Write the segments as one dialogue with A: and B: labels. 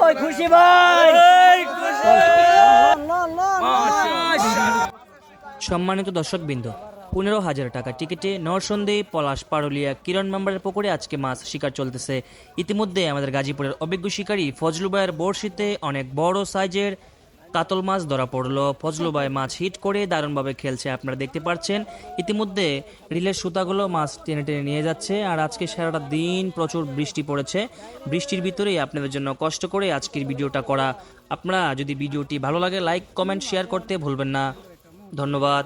A: ওই খুশি ভাই
B: সম্মানিত দর্শকবৃন্দ, 15,000 টাকা টিকিটে নরসন্দী, পলাশ, পারুলিয়া, কিরণ মেম্বারের পুকুরে আজকে মাছ শিকার চলতেছে। ইতিমধ্যে আমাদের গাজীপুরের অভিজ্ঞ শিকারী ফজলু ভাইয়ের বড়শিতে অনেক বড় সাইজের কাতল মাছ ধরা পড়লো। ফজলু ভাই মাছ হিট করে দারুণভাবে খেলছে, আপনারা দেখতে পাচ্ছেন। ইতিমধ্যে রিলের সুতাগুলো মাছ টেনে টেনে নিয়ে যাচ্ছে। আর আজকে সারাটা দিন প্রচুর বৃষ্টি পড়েছে, বৃষ্টির ভিতরেই আপনাদের জন্য কষ্ট করে আজকের ভিডিওটা করা। আপনারা যদি ভিডিওটি ভালো লাগে লাইক কমেন্ট শেয়ার করতে ভুলবেন না। ধন্যবাদ।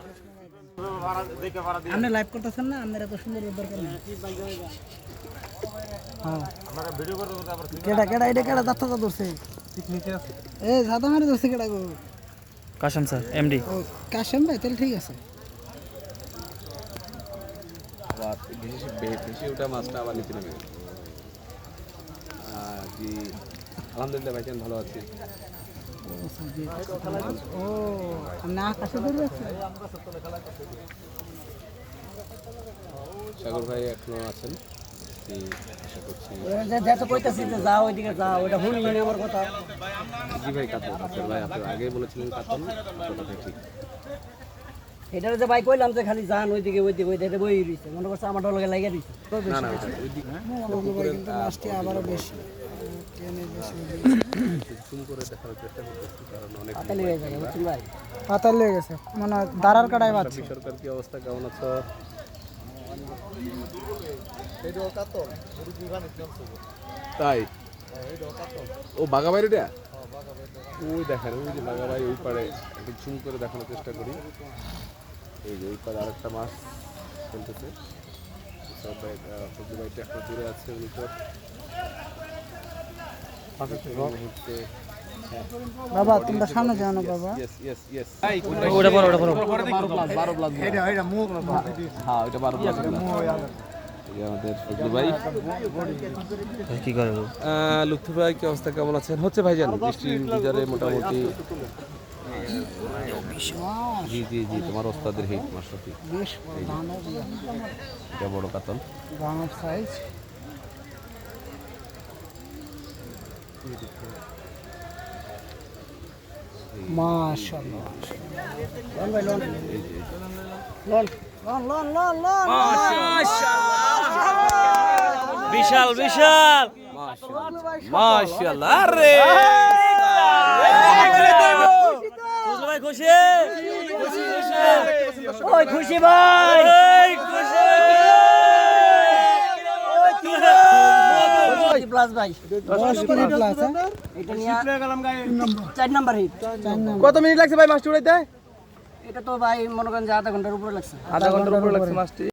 A: আপনি লাইভ করতেছেন না? আপনার এত সুন্দর দরকার নেই। হ্যাঁ আমরা ভিডিও করতে করতে আবার কেডা এটা কেডা দাঁত ধরছে পিকনিকে আছে। এই জাদা মারে ধরছে কেডা গো?
B: Kashem sir, MD.
A: ও কাশেম ভাই, তাহলে ঠিক আছে।
C: আবার বেশি ওটা মাছটা আবার নিতে নেবে। জি আলহামদুলিল্লাহ ভাইজান ভালো আছি।
A: ও না কাছে ধরে আছে।
C: সাগর ভাই এখনো আছেন, আশা করছি।
A: যেটা কইতাছি যে যাও ওইদিকে যাও, ওটা ভুল মানে আমার কথা।
C: জি ভাই কাতল ভাই, আপনি আগে বলেছিলেন কাতল, কথাটা ঠিক।
A: এটা যে ভাই কইলাম যে খালি যান ওইদিকে ওইদিকে বই দিছে, মনে করছে আমার লগে লাগিয়ে দিছে।
C: না না ওই দিক
A: কিন্তু মাছটি আবারও বেশি টেনে বেশি
C: জুম করে দেখার চেষ্টা করতেছি, কারণ অনেক
A: পাতালি হয়ে যাবে বুঝছেন ভাই, পাতালি হয়ে গেছে মানে দাঁড়ার কাটায় মাছ।
C: সরকার কি অবস্থা, কেমন আছো? তাই ও বাগাবাড়িটা ওই দেখেন, ওই যে বাগাবাড়ি ওই পাড়ে একটু জুম করে দেখানোর চেষ্টা করি। এই যে ওই পাড়ে আরেকটা মাছ চলতেছে। সবজি বাড়িটা একটা দূরে আছে, উনি তো
A: বাবা তোমরা সামনে যাও না বাবা।
C: ইয়েস ইয়েস ইয়েস
B: ওটা বড়, ওটা বড়।
C: 12 প্লাস এটা মুখ হ্যাঁ ওটা 12 প্লাস। আমাদের ফজলু ভাই
B: কি করে?
C: লুৎফু ভাই কি অবস্থা, কেমন আছেন? হচ্ছে ভাইজান বৃষ্টির ভিতরে মোটামুটি। জি জি জি, তোমার ওস্তাদের হিট মাশরাফি, এটা বড় কাতল
A: সাইজ। মাশাআল্লাহ লন ভাই লন লন লন লন লন
B: বিশাল বিশাল,
C: মাশাআল্লাহ। আরে
B: ফজলু ভাই খুশি?
A: ওই খুশি ভাই প্লাস ভাই 10 কেজি প্লাস। এটা নিয়ে 4 নাম্বার হিট।
D: কত মিনিট লাগছে ভাই মাছটি উড়াইতে?
A: এটা তো ভাই মনে করেন যে আধা ঘন্টার উপরে লাগছে।
D: আধা ঘন্টার উপরে লাগছে মাছটি।